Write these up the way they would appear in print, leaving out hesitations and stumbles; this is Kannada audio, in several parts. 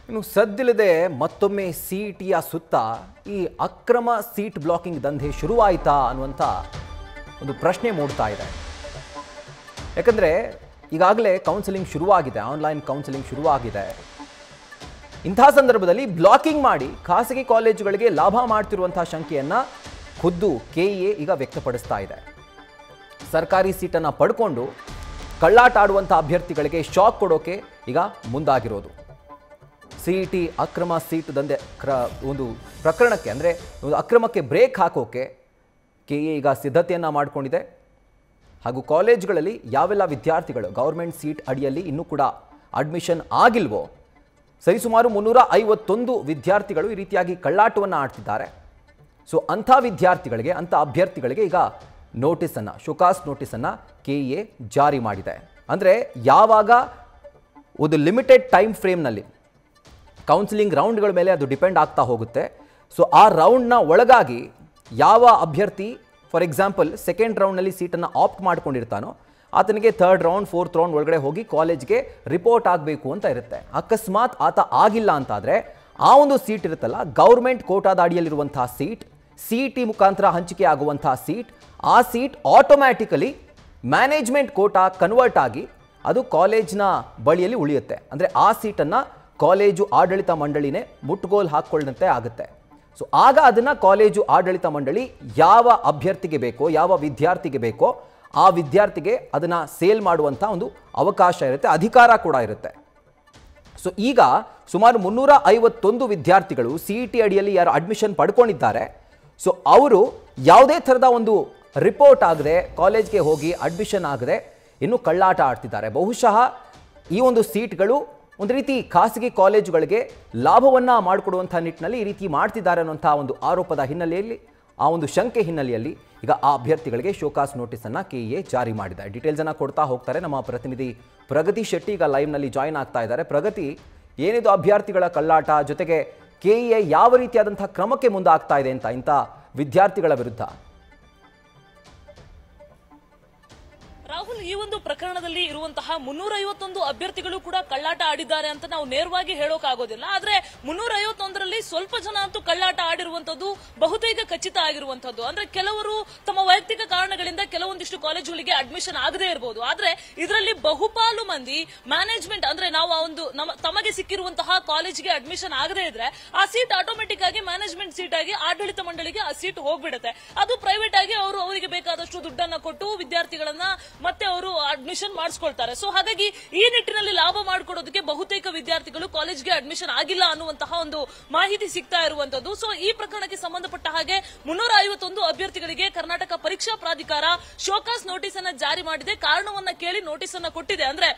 ಇನ್ನು ಸದ್ದಿಲ್ಲದೆ ಮತ್ತೊಮ್ಮೆ ಸಿಇಟಿಯ ಸುತ್ತ ಈ ಅಕ್ರಮ ಸೀಟ್ ಬ್ಲಾಕಿಂಗ್ ದಂಧೆ ಶುರುವಾಯಿತಾ ಅನ್ನುವಂಥ ಒಂದು ಪ್ರಶ್ನೆ ಮೂಡ್ತಾ ಇದೆ. ಯಾಕಂದರೆ ಈಗಾಗಲೇ ಕೌನ್ಸಿಲಿಂಗ್ ಶುರುವಾಗಿದೆ, ಆನ್ಲೈನ್ ಕೌನ್ಸಿಲಿಂಗ್ ಶುರುವಾಗಿದೆ. ಇಂಥ ಸಂದರ್ಭದಲ್ಲಿ ಬ್ಲಾಕಿಂಗ್ ಮಾಡಿ ಖಾಸಗಿ ಕಾಲೇಜುಗಳಿಗೆ ಲಾಭ ಮಾಡ್ತಿರುವಂಥ ಶಂಕೆಯನ್ನು ಖುದ್ದು ಕೆಇಎ ಈಗ ವ್ಯಕ್ತಪಡಿಸ್ತಾ ಇದೆ. ಸರ್ಕಾರಿ ಸೀಟನ್ನು ಪಡ್ಕೊಂಡು ಕಳ್ಳಾಟ ಆಡುವಂಥ ಅಭ್ಯರ್ಥಿಗಳಿಗೆ ಶಾಕ್ ಕೊಡೋಕೆ ಈಗ ಮುಂದಾಗಿರೋದು. ಸಿಇಟಿ ಅಕ್ರಮ ಸೀಟ್ ದಂಧೆ ಒಂದು ಪ್ರಕರಣಕ್ಕೆ ಅಂದರೆ ಒಂದು ಅಕ್ರಮಕ್ಕೆ ಬ್ರೇಕ್ ಹಾಕೋಕೆ ಕೆಇಎ ಈಗ ಸಿದ್ಧತೆಯನ್ನು ಮಾಡಿಕೊಂಡಿದೆ. ಹಾಗೂ ಕಾಲೇಜುಗಳಲ್ಲಿ ಯಾವೆಲ್ಲ ವಿದ್ಯಾರ್ಥಿಗಳು ಗೌರ್ಮೆಂಟ್ ಸೀಟ್ ಅಡಿಯಲ್ಲಿ ಇನ್ನೂ ಕೂಡ ಅಡ್ಮಿಷನ್ ಆಗಿಲ್ವೋ, ಸರಿಸುಮಾರು 351 ವಿದ್ಯಾರ್ಥಿಗಳು ಈ ರೀತಿಯಾಗಿ ಕಳ್ಳಾಟವನ್ನು ಆಡ್ತಿದ್ದಾರೆ. ಸೊ ಅಂಥ ವಿದ್ಯಾರ್ಥಿಗಳಿಗೆ, ಅಂಥ ಅಭ್ಯರ್ಥಿಗಳಿಗೆ ಈಗ ನೋಟಿಸನ್ನು, ಶೋಕಾಸ್ ನೋಟಿಸನ್ನು ಕೆಇಎ ಜಾರಿ ಮಾಡಿದೆ. ಅಂದರೆ ಯಾವಾಗ ಒಂದು ಲಿಮಿಟೆಡ್ ಟೈಮ್ ಫ್ರೇಮ್ನಲ್ಲಿ ಕೌನ್ಸಿಲಿಂಗ್ ರೌಂಡ್ಗಳ ಮೇಲೆ ಅದು ಡಿಪೆಂಡ್ ಆಗ್ತಾ ಹೋಗುತ್ತೆ. ಸೊ ಆ ರೌಂಡ್ನ ಒಳಗಾಗಿ ಯಾವ ಅಭ್ಯರ್ಥಿ ಫಾರ್ ಎಕ್ಸಾಂಪಲ್ ಸೆಕೆಂಡ್ ರೌಂಡ್ನಲ್ಲಿ ಸೀಟನ್ನು ಆಪ್ಟ್ ಮಾಡ್ಕೊಂಡಿರ್ತಾನೋ ಆತನಿಗೆ ಥರ್ಡ್ ರೌಂಡ್, ಫೋರ್ತ್ ರೌಂಡ್ ಒಳಗಡೆ ಹೋಗಿ ಕಾಲೇಜ್ಗೆ ರಿಪೋರ್ಟ್ ಆಗಬೇಕು ಅಂತ ಇರುತ್ತೆ. ಅಕಸ್ಮಾತ್ ಆತ ಆಗಿಲ್ಲ ಅಂತಾದರೆ ಆ ಒಂದು ಸೀಟ್ ಇರುತ್ತಲ್ಲ, ಗೌರ್ಮೆಂಟ್ ಕೋಟಾದ ಅಡಿಯಲ್ಲಿರುವಂತಹ ಸೀಟ್, ಸಿಇಟಿ ಮುಖಾಂತರ ಹಂಚಿಕೆ ಆಗುವಂತಹ ಸೀಟ್, ಆ seat automatically management quota convert ಆಗಿ ಅದು ಕಾಲೇಜ್ನ ಬಳಿಯಲ್ಲಿ ಉಳಿಯುತ್ತೆ. ಅಂದರೆ ಆ ಸೀಟನ್ನು ಕಾಲೇಜು ಆಡಳಿತ ಮಂಡಳಿನೇ ಮುಟ್ಟುಗೋಲು ಹಾಕ್ಕೊಳ್ಳಂತೆ ಆಗುತ್ತೆ. ಸೊ ಆಗ ಅದನ್ನು ಕಾಲೇಜು ಆಡಳಿತ ಮಂಡಳಿ ಯಾವ ಅಭ್ಯರ್ಥಿಗೆ ಬೇಕೋ, ಯಾವ ವಿದ್ಯಾರ್ಥಿಗೆ ಬೇಕೋ ಆ ವಿದ್ಯಾರ್ಥಿಗೆ ಅದನ್ನು ಸೇಲ್ ಮಾಡುವಂಥ ಒಂದು ಅವಕಾಶ ಇರುತ್ತೆ, ಅಧಿಕಾರ ಕೂಡ ಇರುತ್ತೆ. ಸೊ ಈಗ ಸುಮಾರು 351 ವಿದ್ಯಾರ್ಥಿಗಳು ಸಿಇಟಿ ಅಡಿಯಲ್ಲಿ ಯಾರು ಅಡ್ಮಿಷನ್ ಪಡ್ಕೊಂಡಿದ್ದಾರೆ, ಸೊ ಅವರು ಯಾವುದೇ ಥರದ ಒಂದು ರಿಪೋರ್ಟ್ ಆಗದೆ ಕಾಲೇಜ್ಗೆ ಹೋಗಿ ಅಡ್ಮಿಷನ್ ಆಗದೆ ಇನ್ನೂ ಕಳ್ಳಾಟ ಆಡ್ತಿದ್ದಾರೆ. ಬಹುಶಃ ಈ ಒಂದು ಸೀಟ್ಗಳು ಒಂದು ರೀತಿ ಖಾಸಗಿ ಕಾಲೇಜುಗಳಿಗೆ ಲಾಭವನ್ನು ಮಾಡಿಕೊಡುವಂಥ ನಿಟ್ಟಿನಲ್ಲಿ ಈ ರೀತಿ ಮಾಡ್ತಿದ್ದಾರೆ ಅನ್ನುವಂಥ ಒಂದು ಆರೋಪದ ಹಿನ್ನೆಲೆಯಲ್ಲಿ, ಆ ಒಂದು ಶಂಕೆ ಹಿನ್ನೆಲೆಯಲ್ಲಿ ಈಗ ಆ ಅಭ್ಯರ್ಥಿಗಳಿಗೆ ಶೋಕಾಸ್ ನೋಟಿಸನ್ನು ಕೆಇಎ ಜಾರಿ ಮಾಡಿದೆ. ಡೀಟೇಲ್ಸನ್ನು ಕೊಡ್ತಾ ಹೋಗ್ತಾರೆ ನಮ್ಮ ಪ್ರತಿನಿಧಿ ಪ್ರಗತಿ ಶೆಟ್ಟಿ. ಈಗ ಲೈವ್ನಲ್ಲಿ ಜಾಯಿನ್ ಆಗ್ತಾ ಇದ್ದಾರೆ. ಪ್ರಗತಿ, ಏನಿದು ಅಭ್ಯರ್ಥಿಗಳ ಕಳ್ಳಾಟ, ಜೊತೆಗೆ ಕೆಇಎ ಯಾವ ರೀತಿಯಾದಂಥ ಕ್ರಮಕ್ಕೆ ಮುಂದಾಗ್ತಾ ಇದೆ ಅಂತ ಇಂಥ ವಿದ್ಯಾರ್ಥಿಗಳ ವಿರುದ್ಧ? ರಾಹುಲ್, ಈ ಒಂದು ಪ್ರಕರಣದಲ್ಲಿ ಇರುವಂತಹ 351 ಅಭ್ಯರ್ಥಿಗಳು ಕೂಡ ಕಳ್ಳಾಟ ಆಡಿದ್ದಾರೆ ಅಂತ ನಾವು ನೇರವಾಗಿ ಹೇಳೋಕ್ಕಾಗೋದಿಲ್ಲ. ಆದ್ರೆ 351ರಲ್ಲಿ ಸ್ವಲ್ಪ ಜನ ಅಂತೂ ಕಳ್ಳಾಟ ಆಡಿರುವಂತದ್ದು ಬಹುತೇಕ ಖಚಿತ ಆಗಿರುವಂತದ್ದು. ಅಂದ್ರೆ ಕೆಲವರು ತಮ್ಮ ವೈಯಕ್ತಿಕ ಕಾರಣಗಳಿಂದ ಕೆಲವೊಂದಿಷ್ಟು ಕಾಲೇಜುಗಳಿಗೆ ಅಡ್ಮಿಷನ್ ಆಗದೇ ಇರಬಹುದು. ಆದ್ರೆ ಇದರಲ್ಲಿ ಬಹುಪಾಲು ಮಂದಿ ಮ್ಯಾನೇಜ್ಮೆಂಟ್, ಅಂದ್ರೆ ನಾವು ಆ ಒಂದು ತಮಗೆ ಸಿಕ್ಕಿರುವಂತಹ ಕಾಲೇಜಿಗೆ ಅಡ್ಮಿಷನ್ ಆಗದೇ ಇದ್ರೆ ಆ ಸೀಟ್ ಆಟೋಮೆಟಿಕ್ ಆಗಿ ಮ್ಯಾನೇಜ್ಮೆಂಟ್ ಸೀಟ್ ಆಗಿ ಆಡಳಿತ ಮಂಡಳಿಗೆ ಆ ಸೀಟ್ ಹೋಗ್ಬಿಡುತ್ತೆ. ಅದು ಪ್ರೈವೇಟ್ ಆಗಿ ಅವರಿಗೆ ಬೇಕಾದಷ್ಟು ದುಡ್ಡನ್ನ ಕೊಟ್ಟು ವಿದ್ಯಾರ್ಥಿಗಳನ್ನ ಮತ್ತೆ ಅವರು ಅಡ್ಮಿಷನ್ ಮಾಡಿಸ್ಕೊಳ್ತಾರೆ. ಸೊ ಹಾಗಾಗಿ ಈ ನಿಟ್ಟಿನಲ್ಲಿ ಲಾಭ ಮಾಡಿಕೊಡೋದಕ್ಕೆ ಬಹುತೇಕ ವಿದ್ಯಾರ್ಥಿಗಳು ಕಾಲೇಜ್ಗೆ ಅಡ್ಮಿಷನ್ ಆಗಿಲ್ಲ ಅನ್ನುವಂತಹ ಒಂದು ಮಾಹಿತಿ ಸಿಗ್ತಾ ಇರುವಂತದ್ದು. ಸೊ ಈ ಪ್ರಕರಣಕ್ಕೆ ಸಂಬಂಧಪಟ್ಟ ಹಾಗೆ 351 ಅಭ್ಯರ್ಥಿಗಳಿಗೆ ಕರ್ನಾಟಕ ಪರೀಕ್ಷಾ ಪ್ರಾಧಿಕಾರ ಶೋಕಾಸ್ ನೋಟಿಸ್ ಅನ್ನ ಜಾರಿ ಮಾಡಿದೆ. ಕಾರಣವನ್ನ ಕೇಳಿ ನೋಟಿಸ್ ಅನ್ನ ಕೊಟ್ಟಿದೆ. ಅಂದ್ರೆ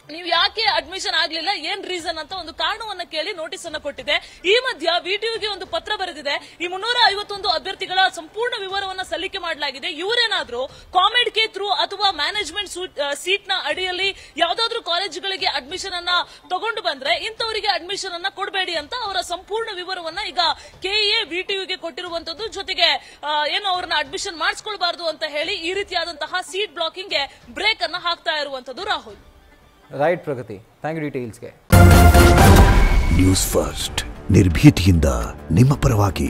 ನೀವು ಯಾಕೆ ಅಡ್ಮಿಷನ್ ಆಗ್ಲಿಲ್ಲ, ಏನ್ ರೀಸನ್ ಅಂತ ಒಂದು ಕಾರಣವನ್ನ ಕೇಳಿ ನೋಟಿಸ್ ಅನ್ನ ಕೊಟ್ಟಿದೆ. ಈ ಮಧ್ಯ ವಿಟಿಯುಗೆ ಒಂದು ಪತ್ರ ಬರೆದಿದೆ. ಈ 351 ಅಭ್ಯರ್ಥಿಗಳ ಸಂಪೂರ್ಣ ವಿವರವನ್ನ ಸಲ್ಲಿಕೆ ಮಾಡಲಾಗಿದೆ. ಇವರೇನಾದ್ರೂ ಕಾಮೆಡ್ ಕೆ ಥ್ರೂ ಅಥವಾ ಮ್ಯಾನೇಜ್ಮೆಂಟ್ ಸೀಟ್ ನ ಅಡಿಯಲ್ಲಿ ಯಾವ್ದಾದ್ರು ಕಾಲೇಜುಗಳಿಗೆ ಅಡ್ಮಿಷನ್ ಅನ್ನ ತಗೊಂಡು ಬಂದ್ರೆ ಇಂಥವರಿಗೆ ಅಡ್ಮಿಷನ್ ಅನ್ನ ಕೊಡಬೇಡಿ ಅಂತ ಅವರ ಸಂಪೂರ್ಣ ವಿವರವನ್ನ ಈಗ ಕೆಇಎ ವಿಟಿಯುಗೆ ಕೊಟ್ಟಿರುವಂತದ್ದು. ಜೊತೆಗೆ ಏನು ಅವ್ರನ್ನ ಅಡ್ಮಿಷನ್ ಮಾಡಿಸ್ಕೊಳ್ಬಾರ್ದು ಅಂತ ಹೇಳಿ ಈ ರೀತಿಯಾದಂತಹ ಸೀಟ್ ಬ್ಲಾಕಿಂಗ್ ಗೆ ಬ್ರೇಕ್ ಅನ್ನ ಹಾಕ್ತಾ ಇರುವಂತದ್ದು. Rahul, right Pragati, thank you ಡೀಟೇಲ್ಸ್ಗೆ. ನ್ಯೂಸ್ ಫಸ್ಟ್, ನಿರ್ಭೀತಿಯಿಂದ ನಿಮ್ಮ ಪರವಾಗಿ.